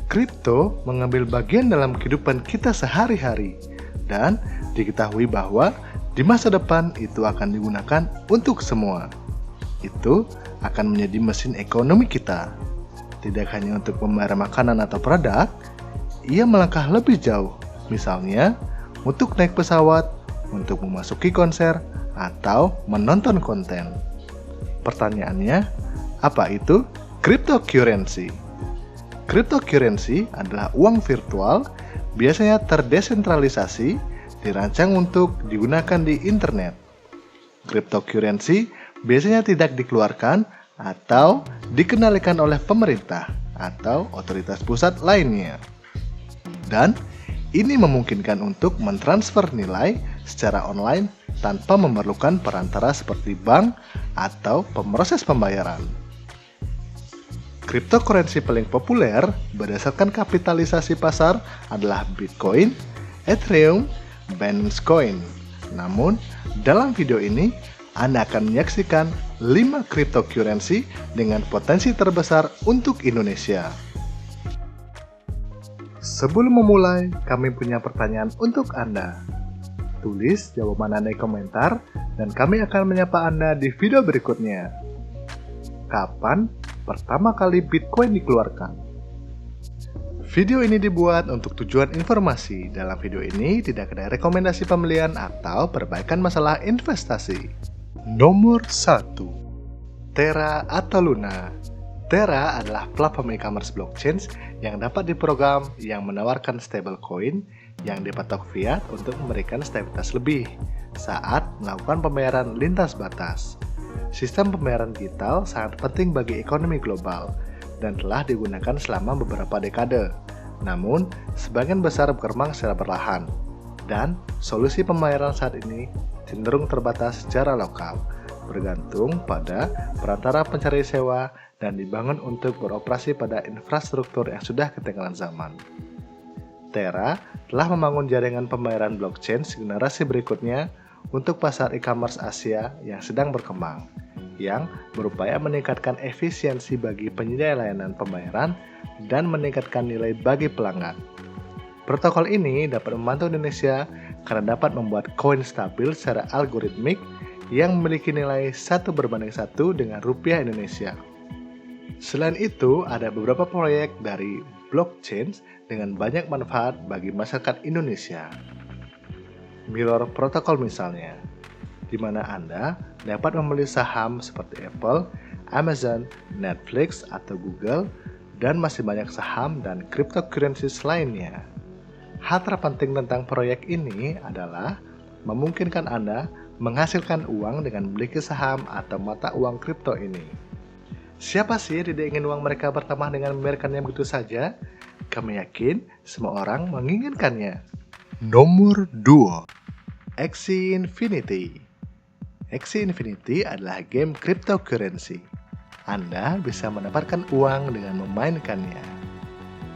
Kripto mengambil bagian dalam kehidupan kita sehari-hari dan diketahui bahwa di masa depan itu akan digunakan untuk semua. Itu akan menjadi mesin ekonomi kita. Tidak hanya untuk membayar makanan atau produk, ia melangkah lebih jauh. Misalnya, untuk naik pesawat, untuk memasuki konser, atau menonton konten. Pertanyaannya, apa itu cryptocurrency? Cryptocurrency adalah uang virtual, biasanya terdesentralisasi, dirancang untuk digunakan di internet. Cryptocurrency biasanya tidak dikeluarkan atau dikendalikan oleh pemerintah atau otoritas pusat lainnya. Dan ini memungkinkan untuk mentransfer nilai secara online tanpa memerlukan perantara seperti bank atau pemroses pembayaran. Cryptocurrency paling populer berdasarkan kapitalisasi pasar adalah Bitcoin, Ethereum, Binance Coin. Namun, dalam video ini, Anda akan menyaksikan 5 cryptocurrency dengan potensi terbesar untuk Indonesia. Sebelum memulai, kami punya pertanyaan untuk Anda. Tulis jawaban Anda di komentar, dan kami akan menyapa Anda di video berikutnya. Kapan pertama kali Bitcoin dikeluarkan? Video ini dibuat untuk tujuan informasi. Dalam video ini tidak ada rekomendasi pembelian atau perbaikan masalah investasi. Nomor 1. Terra atau Luna. Terra adalah platform e-commerce blockchain yang dapat diprogram yang menawarkan stablecoin yang dipatok fiat untuk memberikan stabilitas lebih saat melakukan pembayaran lintas batas. Sistem pembayaran digital sangat penting bagi ekonomi global dan telah digunakan selama beberapa dekade. Namun, sebagian besar berkembang secara perlahan, dan solusi pembayaran saat ini cenderung terbatas secara lokal, bergantung pada perantara pencari sewa dan dibangun untuk beroperasi pada infrastruktur yang sudah ketinggalan zaman. Terra telah membangun jaringan pembayaran blockchain generasi berikutnya untuk pasar e-commerce Asia yang sedang berkembang, yang berupaya meningkatkan efisiensi bagi penyedia layanan pembayaran dan meningkatkan nilai bagi pelanggan. Protokol ini dapat membantu Indonesia karena dapat membuat koin stabil secara algoritmik yang memiliki nilai 1:1 dengan rupiah Indonesia. Selain itu, ada beberapa proyek dari blockchain dengan banyak manfaat bagi masyarakat Indonesia. Mirror Protocol misalnya, di mana Anda dapat membeli saham seperti Apple, Amazon, Netflix, atau Google, dan masih banyak saham dan cryptocurrencies lainnya. Hal terpenting tentang proyek ini adalah memungkinkan Anda menghasilkan uang dengan memiliki saham atau mata uang kripto ini. Siapa sih yang tidak ingin uang mereka bertambah dengan membiarkannya begitu saja? Kami yakin semua orang menginginkannya. Nomor 2. Axie Infinity. Axie Infinity adalah game cryptocurrency. Anda bisa mendapatkan uang dengan memainkannya.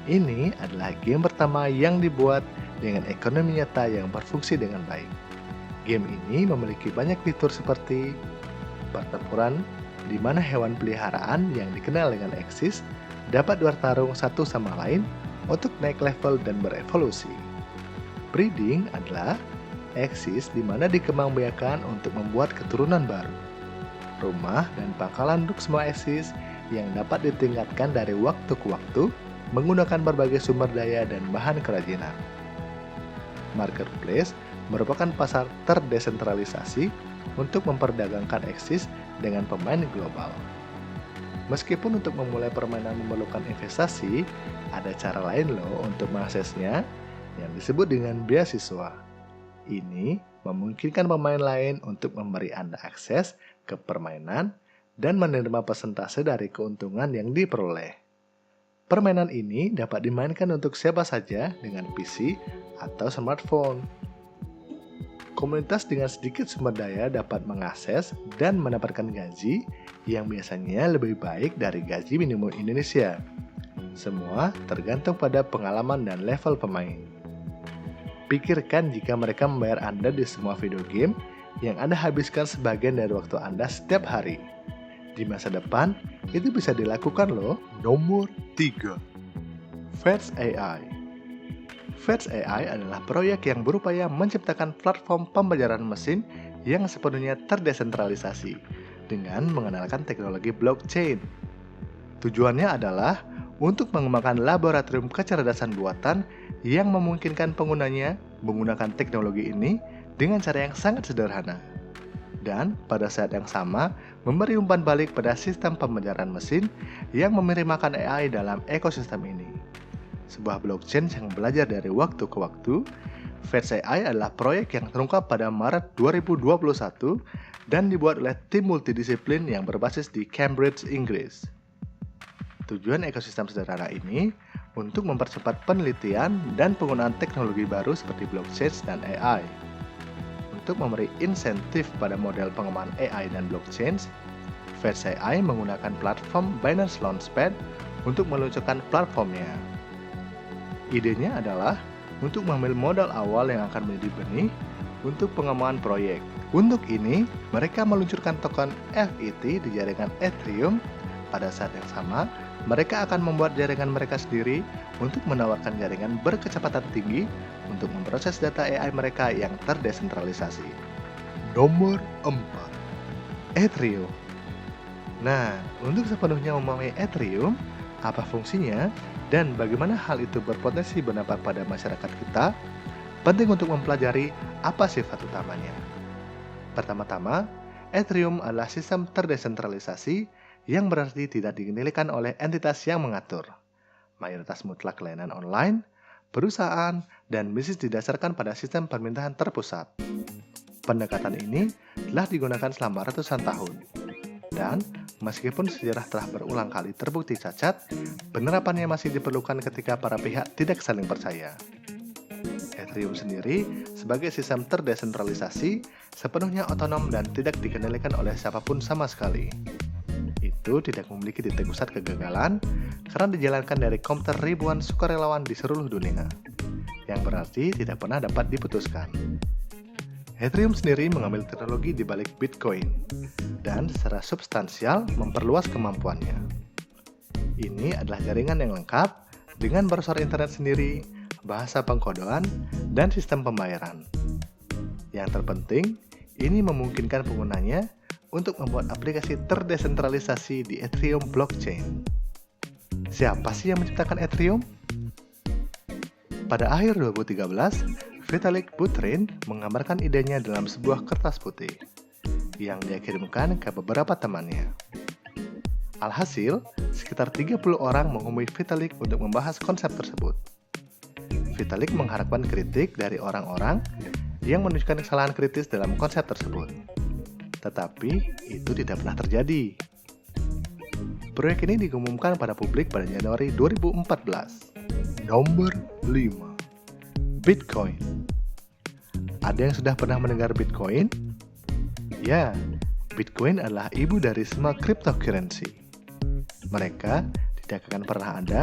Ini adalah game pertama yang dibuat dengan ekonomi nyata yang berfungsi dengan baik. Game ini memiliki banyak fitur seperti pertempuran, di mana hewan peliharaan yang dikenal dengan Axis dapat bertarung satu sama lain untuk naik level dan berevolusi. Breeding adalah Axis di mana dikembangbiakan untuk membuat keturunan baru. Rumah dan pangkalan untuk semua Axis yang dapat ditingkatkan dari waktu ke waktu menggunakan berbagai sumber daya dan bahan kerajinan. Marketplace merupakan pasar terdesentralisasi untuk memperdagangkan Axis dengan pemain global. Meskipun untuk memulai permainan memerlukan investasi, ada cara lain loh untuk mengaksesnya yang disebut dengan beasiswa. Ini memungkinkan pemain lain untuk memberi Anda akses ke permainan dan menerima persentase dari keuntungan yang diperoleh. Permainan ini dapat dimainkan untuk siapa saja dengan PC atau smartphone. Komunitas dengan sedikit sumber daya dapat mengakses dan mendapatkan gaji yang biasanya lebih baik dari gaji minimum Indonesia. Semua tergantung pada pengalaman dan level pemain. Pikirkan jika mereka membayar Anda di semua video game yang Anda habiskan sebagian dari waktu Anda setiap hari. Di masa depan, itu bisa dilakukan loh. Nomor 3. Fetch AI. Fetch AI adalah proyek yang berupaya menciptakan platform pembelajaran mesin yang sepenuhnya terdesentralisasi dengan mengenalkan teknologi blockchain. Tujuannya adalah untuk mengembangkan laboratorium kecerdasan buatan yang memungkinkan penggunanya menggunakan teknologi ini dengan cara yang sangat sederhana. Dan pada saat yang sama, memberi umpan balik pada sistem pembelajaran mesin yang menerjemahkan AI dalam ekosistem ini. Sebuah blockchain yang belajar dari waktu ke waktu, Fetch AI adalah proyek yang terungkap pada Maret 2021 dan dibuat oleh tim multidisiplin yang berbasis di Cambridge, Inggris. Tujuan ekosistem sederhana ini untuk mempercepat penelitian dan penggunaan teknologi baru seperti blockchain dan AI. Untuk memberi insentif pada model pengembangan AI dan blockchain, Fetch AI menggunakan platform Binance Launchpad untuk meluncurkan platformnya. Idenya adalah untuk mengambil modal awal yang akan menjadi benih untuk pengembangan proyek. Untuk ini, mereka meluncurkan token FET di jaringan Ethereum. Pada saat yang sama, mereka akan membuat jaringan mereka sendiri untuk menawarkan jaringan berkecepatan tinggi untuk memproses data AI mereka yang terdesentralisasi. Nomor 4. Ethereum. Nah, untuk sepenuhnya memahami Ethereum, apa fungsinya, dan bagaimana hal itu berpotensi berdampak pada masyarakat kita, penting untuk mempelajari apa sifat utamanya. Pertama-tama, Ethereum adalah sistem terdesentralisasi yang berarti tidak dikendalikan oleh entitas yang mengatur. Mayoritas mutlak layanan online, perusahaan, dan bisnis didasarkan pada sistem permintaan terpusat. Pendekatan ini telah digunakan selama ratusan tahun. Dan meskipun sejarah telah berulang kali terbukti cacat, penerapannya masih diperlukan ketika para pihak tidak saling percaya. Ethereum sendiri sebagai sistem terdesentralisasi sepenuhnya otonom dan tidak dikendalikan oleh siapapun sama sekali. Itu tidak memiliki titik pusat kegagalan karena dijalankan dari komputer ribuan sukarelawan di seluruh dunia, yang berarti tidak pernah dapat diputuskan. Ethereum sendiri mengambil teknologi di balik Bitcoin dan secara substansial memperluas kemampuannya. Ini adalah jaringan yang lengkap dengan browser internet sendiri, bahasa pengkodoan, dan sistem pembayaran. Yang terpenting, ini memungkinkan penggunanya untuk membuat aplikasi terdesentralisasi di Ethereum blockchain. Siapa sih yang menciptakan Ethereum? Pada akhir 2013, Vitalik Buterin menggambarkan idenya dalam sebuah kertas putih yang dia kirimkan ke beberapa temannya. Alhasil, sekitar 30 orang menghubungi Vitalik untuk membahas konsep tersebut. Vitalik mengharapkan kritik dari orang-orang yang menunjukkan kesalahan kritis dalam konsep tersebut. Tetapi itu tidak pernah terjadi. Proyek ini diumumkan pada publik pada Januari 2014. Nomor 5. Bitcoin. Ada yang sudah pernah mendengar Bitcoin? Ya, Bitcoin adalah ibu dari semua cryptocurrency. Mereka tidak akan pernah ada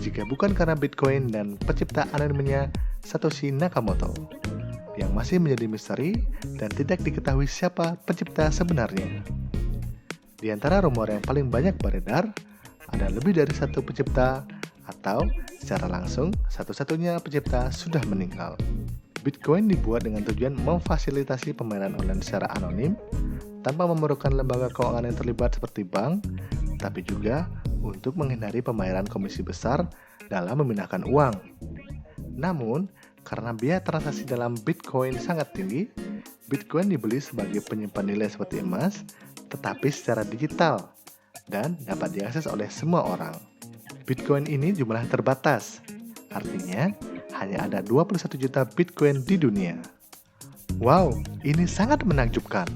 jika bukan karena Bitcoin dan pencipta anonimnya Satoshi Nakamoto, yang masih menjadi misteri dan tidak diketahui siapa pencipta sebenarnya. Di antara rumor yang paling banyak beredar, ada lebih dari satu pencipta atau secara langsung satu-satunya pencipta sudah meninggal. Bitcoin dibuat dengan tujuan memfasilitasi pembayaran online secara anonim tanpa memerlukan lembaga keuangan yang terlibat seperti bank, tapi juga untuk menghindari pembayaran komisi besar dalam memindahkan uang. Namun, karena biaya transaksi dalam Bitcoin sangat tinggi, Bitcoin dibeli sebagai penyimpan nilai seperti emas, tetapi secara digital dan dapat diakses oleh semua orang. Bitcoin ini jumlahnya terbatas, artinya hanya ada 21 juta Bitcoin di dunia. Wow, ini sangat menakjubkan.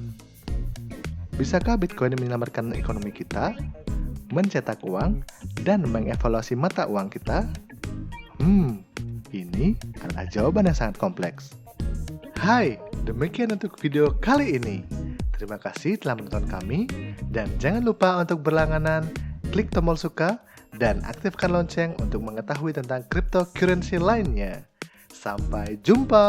Bisakah Bitcoin menyelamatkan ekonomi kita, mencetak uang, dan mengevaluasi mata uang kita? Ini adalah jawaban yang sangat kompleks. Hai, demikian untuk video kali ini. Terima kasih telah menonton kami, dan jangan lupa untuk berlangganan, klik tombol suka, dan aktifkan lonceng untuk mengetahui tentang cryptocurrency lainnya. Sampai jumpa!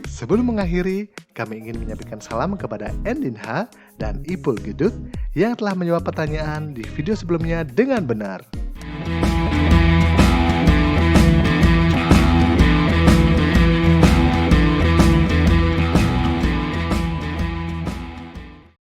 Sebelum mengakhiri, kami ingin menyampaikan salam kepada Endin H dan Ipul Gedut yang telah menjawab pertanyaan di video sebelumnya dengan benar.